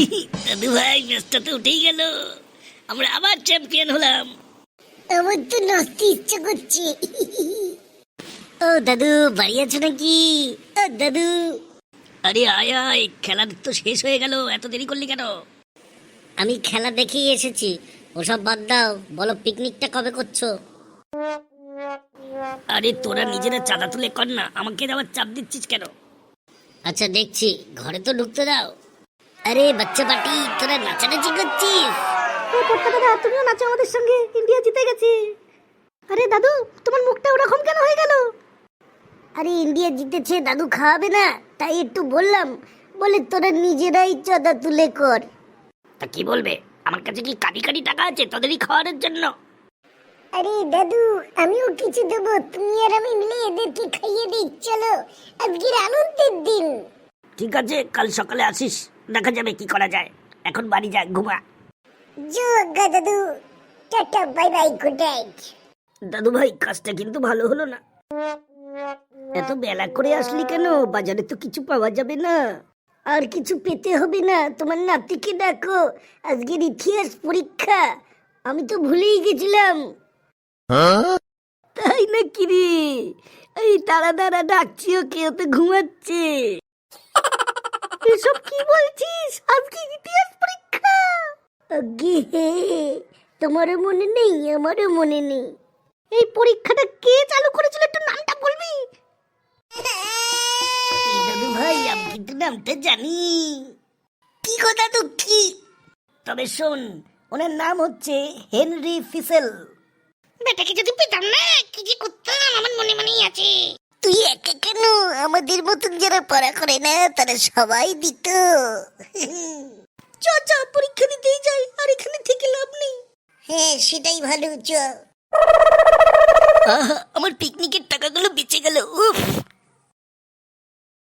দাদু ভাই ম্যাচটা তো উঠেই গেল, আমরা আবার চ্যাম্পিয়ন হলাম। আমার তো নাচতে ইচ্ছা করছে। ও দাদু বাড়ি আছো নাকি? ও দাদু। আরে আয় আয়, খেলা তো শেষ হয়ে গেল, এত দেরি করলি কেন? আমি খেলা দেখেই এসেছি, ওসব বাদ দাও, বলো পিকনিকটা কবে করছো? আরে তোরা নিজেরা চাঁদা তুলে কর না, আমাকে আবার চাপ দিচ্ছিস কেন? আচ্ছা দেখছি, ঘরে তো ঢুকতে দাও। আরে বাচ্চা পাটি, তোরা নাচানাচি করছিস? দাদা তুমিও নাচো আমাদের সঙ্গে, ইন্ডিয়া জিতে গেছে। আরে দাদু তোমার মুখটা ওরকম কেন হয়ে গেল? আরে ইন্ডিয়া জিতেছে, দাদু খাওয়াবে না, তাই একটু বললাম। বলে তোরা নিজেরাই চাঁদা তুলে কর। তা কি বলবে, আমার কাছে কি কাটি কাটি টাকা আছে তোদেরই খাওয়ানোর জন্য? আরে দাদু আমিও কিছু দেবো, তুমি আর আমি মিলে এদেরকে খাইয়ে দিই, চলো আজকের আনন্দের দিন। ঠিক আছে, কাল সকালে আসিস, দেখা যাবে কি করা যায়। এখন বাড়ি যা, ঘুমা। যোগা দাদু, tata bye bye, good night. দাদু ভাই কাজটা কিন্তু ভালো হলো না। এত বেলা করে আসলি কেন? বাজারে তো কিছু পাওয়া যাবে না। আর কিছু পেতে হবে না, তোমার নাতিকে দেখো, আজকের ইতিহাস পরীক্ষা, আমি তো ভুলেই গেছিলাম। তাই নাকি রে? এই তারা তারা ডাকছি, ওকে, ওতে ঘুমাচ্ছে। এসব কি বলছিস? আজকে ইতিহাস পরীক্ষা? আগে হে, তোমারও মনে নেই, আমারও মনে নেই। এই পরীক্ষাটা কে চালু করেছিল একটু নামটা বলবি? দাদু ভাই আমি কিন্তু নামটা জানি। কি কথা তো কি? তবে শোন, ওনার নাম হচ্ছে হেনরি ফিসেল। বেটাকে যদি পেতাম না কি যে করতাম, আমার মনে মনেই আছে। তুই একা কেন, আমাদের মতন যারা পড়া করে না তারা সবাই দিত। চ চ পরীক্ষা দিতেই যাই, আর এখানে থেকে লাভ নেই। হ্যাঁ সেটাই ভালো, চ। আহা, আমার পিকনিকের টাকাগুলো বেঁচে গেল, উফ।